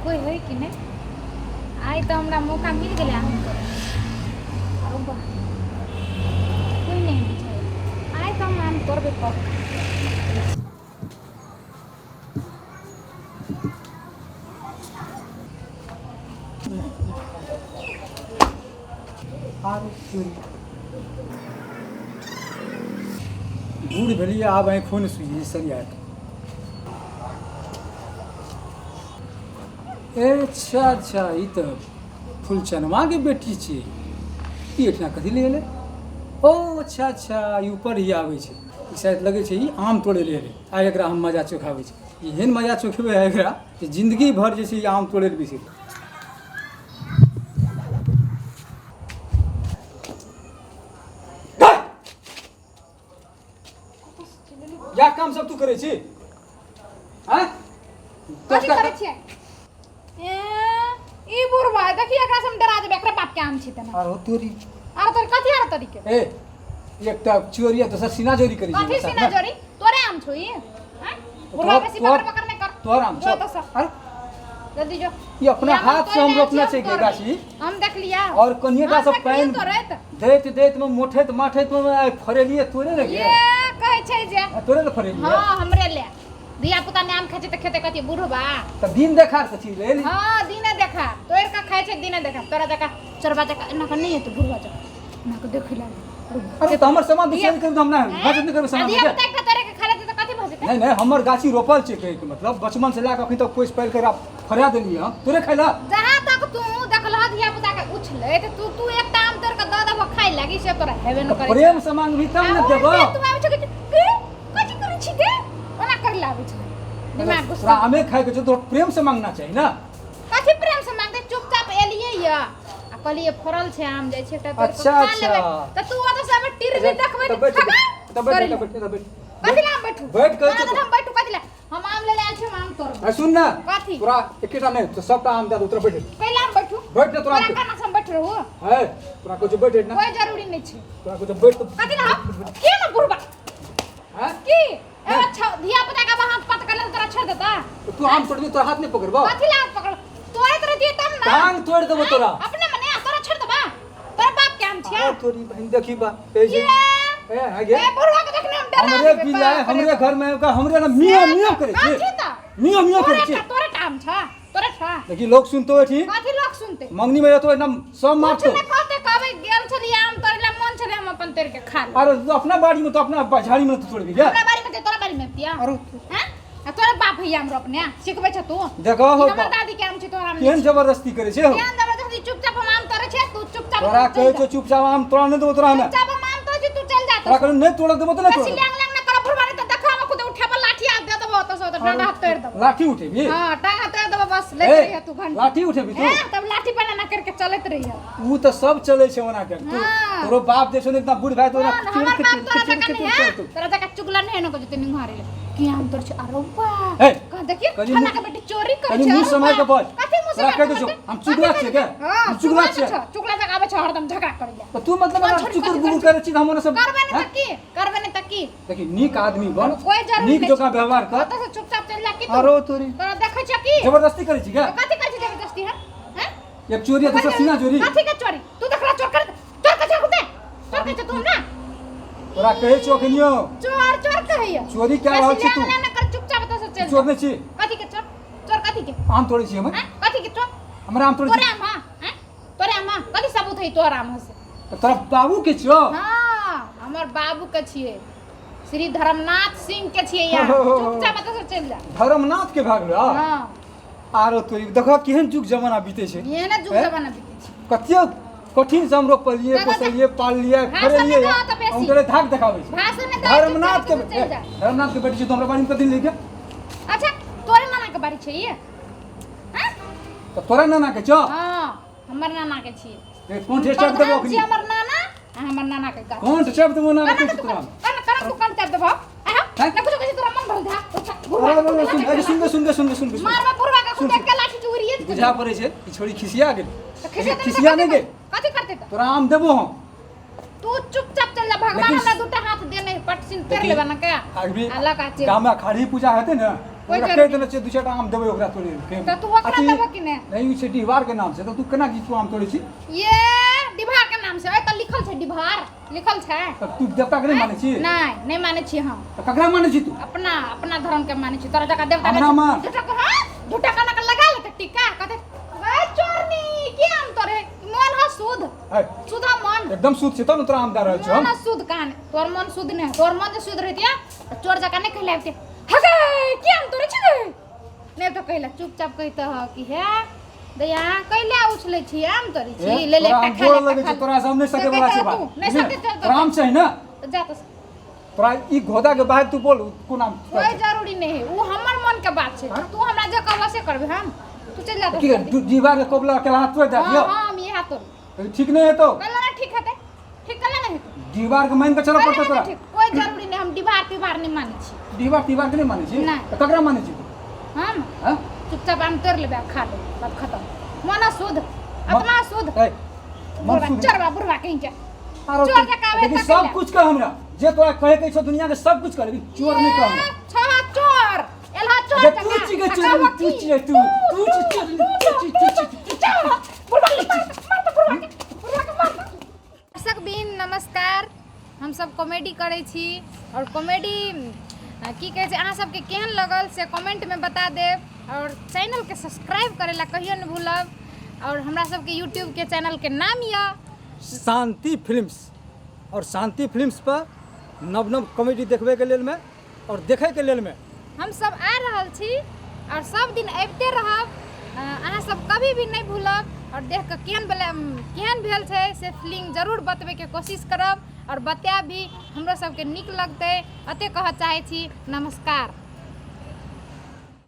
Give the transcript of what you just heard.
कोई है कि नहीं आई तो हमरा मौका मिल गया आम करे अरे बा कोई नहीं बुझाई आई तो हम आम करबे कर बूढ़ भेलिए आब आँखों ने सुई सरिया अच्छा अच्छा ई तो फुलचनमा के बेटी छी ई एठना कथी ले एले ओ अच्छा अच्छा ई ऊपर ही आबै छै ई शायद लगे छै ई आम तोड़े ले एले आ एकरा हम मजा चोखाबै छै एहन मजा चोखेबै एकरा कि जिंदगी भर जे छै ई आम तोड़े ले बिसरि या काम सब तू करे छी हैं कथी करे छियै ई बुढ़वा देखिए एकरा से हम डरा देबे एकरा बाप के आम छी तना आरो तोरी आर तोर कथी आर तरीके ए एकटा चोरी है दोसर सीना चोरी करी कथी सीना जोरी तोरे आम छो ई हैं बुढ़वा बेसी पकड़ पकड़ नहीं कर तोर आम छो तो सब अरे जल्दी जो ये अपना हाथ से हम रोपना छै के गाछी हम देख लिया और कन्या का सब पैन देत देत में मोठेत माठेत में फरेलिए तोरे ने ये कहै छै जे तोरे ने फरेलिए हां हमरे ले धिया पुता ने आम खाइ छै त खेते कथी बुढ़वा त दिन देखा सची ले ली हां दिने देखा तोर का खाइ छै दिने देखा तोरा जका चरबा जका ना का नहीं है तो बुढ़वा जका ना को देख ला अरे त हमर सामान दूसरे कर हम ना मदद नहीं करबे सामान धिया पुता एकटा तोरे के खा लेते त कथी भ जेतै नहीं नहीं हमर गाछी रोपल छै के मतलब बचपन से लाके अखन तक कोई पहल कर फरिया देलिए हम तोरे खैला जहां तक तू देखलह धिया पुता के उछले त तू एकटा आम तोर के द देबो खाइ लागी से तोरा हेबे न करे प्रेम से मांग भी तब न देबो तू आबै छ के कथी करै छी के ओना कर लाबै छ दिमाग गुस्सा हमें खाए के तो प्रेम से मांगना चाहिए ना कथी प्रेम से मांगते चुपचाप एलिए या आ कहलिए फरल छै आम जाय छै त अच्छा अच्छा त तू ओत से टिर भी देखबै तब बैठ कथी ला बैठू बैठ कर हम बैठू कथी ला हम आम ले आयल छी आम तोड़ सुन ना कथी तोरा एकेटा नहीं तो सबटा आम दे उतर बैठ पहले हम बैठू बैठ ना तोरा काना से हम बैठ रहू है तोरा कुछ बैठ ना कोई जरूरी नहीं छै तोरा कुछ बैठ तो कथी ला के न बुढ़बा हैं की अच्छा धिया पुता का हाथ पत कर तोरा छोड़ देता तू आम तोड़ दे तोरा हाथ नहीं पकड़बो कथी ला पकड़ तोरे तरह दिए तब ना टांग तोड़ देबो तोरा अपने मने तोरा छोड़ देबा तोरा बाप के आम छिया तोरी बहन देखी बा ए ये आगे ए बुढ़वा के देखने हम डरा हमरे पिला हमरे घर में का हमरे ना मियां मियां करे छी मियां मियां करे छी तोरे काम छ तोरे छ देखी लोग सुनतो है कथी लोग सुनते मंगनी में तो एकदम सब मारतो कुछ ने कहते कहबे गेल छली आम तोड़ला मन छले हम अपन तोड़ के खा ले अरे तू अपना बाड़ी में तो अपना झाड़ी में तो तोड़ भी जा अपना बाड़ी में तोरा बाड़ी में पिया अरे हैं तोरे बाप है हम रोपने सिखबै छ तू देखो हो हमर दादी के आम छ तोरा आम केहन जबरदस्ती करे छे हो केहन जबरदस्ती चुपचाप हम आम तोड़े छै तू चुपचाप तोरा कहे छो चुपचाप आम तोड़ा नहीं देबो तोरा हमें चुपचाप हम आम तोड़ छी तू चल जा तोरा कहले नहीं तोड़ देबो तो नहीं बस तोड़ लैंग लैंग न कर बुढ़वा त देखा हम खुद उठाबे लाठी आ दे देबो त सो त डंडा हाथ तोड़ देबो लाठी उठेबी हां टांगा तोड़ देबो बस ले रही तू घंटा लाठी उठेबी तू तब लाठी पे ना करके चलत रही है ऊ तो सब चले छे ओना के तू हाँ। तोरो बाप जैसे इतना बूढ़ भाई तोरा हमार बाप तोरा जका नहीं है तोरा जका चुगला नहीं न को जते निंगारे ले कि हम तोर छ अरे बा ए कह देखिए कनी खाना के बेटी चोरी कर कनी मुंह समय के बोल कथी मुंह तोरा समय कह दे छो हम चुगला छे के हम चुगला छे चुगला जका आबे छ हरदम झगड़ा करिया तो तू मतलब चुकुर गुरु करे छी हमने सब करबे नहीं तक की देखी नीक आदमी बन कोई जरूरी नीक नहीं जोका व्यवहार कर त से चुपचाप चल जा की अरो तोरी तोरा देखै छ की जबरदस्ती करे छी क्या कथी कर छी जबरदस्ती है हैं एक चोरी है दूसरा सीना चोरी कथी के चोरी तू देखला चोर कर चोर के चोर के तू ना तोरा कहे छो कनियो चोर कहियो चोरी क्या हो छी तू ना कर चुपचाप तो से चल चोर नहीं छी कथी के चोर चोर कथी के आम तोड़ी छी हम हैं कथी के चोर हमरा आम तोड़ी तोरे आम हैं तोरे आम कथी सबूत है तोर आम से तोरा बाबू के छो हां हमर बाबू के छिए श्री धर्मनाथ सिंह के छिए यार चुपचाप तो से चल जा धर्मनाथ के भाग रहा हां आरो तोरी देखो केहन जुग जमाना बीते छे ये ना जुग जमाना बीते छै कतियो कठिन से हम रोक पलिए पोसलिए पाल लिए खरेलिए हम तोरे धाक देखाबै छी भाषण में धर्मनाथ के बेटी छे तो हमरा बाड़ी में कथि लेके अच्छा तोरे नाना के बाड़ी छै ये हैं तो तोरा नाना के छो हां हमर नाना के छिए कौन ठेचक देबो अखनी हमर नाना हमर नाना के गाछ कौन ठेचक देबो नाना के तोरा कन तू कन तब देबो आहा ना कुछ कहि तोरा मन भल धा अरे सुन मारवा पुरवा के खुद के लाठी चुरिए बुझा पड़े छे ई छोरी खिसिया गेल खिसिया नहीं गेल कथी करते त तोरा आम देबो हम तू चुपचाप चल जा भगवान हमरा दूटा हाथ देने पटसिन कर लेबा ना का अभी अल्लाह का चे गाम में अखाड़ी पूजा हेते ना कोई ओकरा जरूरी कह देने छै दू चारि आम देबै ओकरा तोड़े के तो तू ओकरा देबो कि नहीं नहीं छै डिहवार के नाम छै तो तू केना की आम तोड़े छी ये डिभार के नाम से त लिखल छै डिभार लिखल छै त तू देवता के नहीं माने छी नहीं माने छी हम त ककरा माने छी तू अपना धर्म के माने छी तोरा जका देवता हमरा मान। झूठा का नकल लगा ले टीका कहते ए चोरनी के हम तोरे मन ह शुद्ध है सुधा मन एकदम शुद्ध छै तब न तोरा आम दे रहल छै हम मन शुद्ध कान तोर मन शुद्ध नहीं तोर मन जे शुद्ध रहतिया चोर जका नहीं कहलाते हगे के हम तोरे छी नहीं तो कहला चुपचाप कहत ह कि हे दया कैला उछले छी आम तोरे छी ले ले तोरा गोड़ लगे छै तोरा से हम नहीं सके वाला छै बात नहीं सके चल तोरा आम छै ना तो जा तो तोरा ई घोदा के बाहर तू बोल कोन आम कोई जरूरी नहीं है वो हमर मन के बात छै तू हमरा जे कहबा से करबे हम तू चल जा की तू डिहवार के कोबला के हाथ तोड़ दे दियो हां हम ये हाथ तोड़ ठीक नहीं है तो कल ना ठीक है ठीक कल नहीं डिहवार के मान के चलो पड़ता तोरा कोई जरूरी नहीं हम डिभार नहीं माने छी डिहवार के नहीं माने छी नहीं। त ककरा माने छी हम हां चुपचाप हम तोड़ लेबे खा ले बात खत्म मन शुद्ध आत्मा शुद्ध ए मन शुद्ध चरवा बुढ़वा कहीं के आरो चोर के कावे लेकिन तक सब ले। कुछ कह हमरा जे तोरा कहे के छौ दुनिया के सब कुछ कर चोर नहीं कह हमरा छहा चोर एला चोर अबे तू छी के चोर तू छी है दर्शक बिन नमस्कार हम सब कॉमेडी करे छी और कॉमेडी की कहे छै अहाँ सबके केहन लगल से कमेंट में बता देब और चैनल के सब्सक्राइब करे ला कहियो न भूलब और हमरा सबके यूट्यूब के चैनल के नाम या शांति फिल्म्स और शांति फिल्म्स पर नव नव कॉमेडी देखबे के लेल में और देखे के लेल में हम सब आ रहल छी और सब दिन आबिते रहब अहाँ सब कभी भी नहीं भूलब और देख के केहन भेल छै से फीलिंग जरूर बतबे के कोशिश करब और बतायब भी हमरो सबके नीक लगतै अते कहऽ चाहै छी नमस्कार।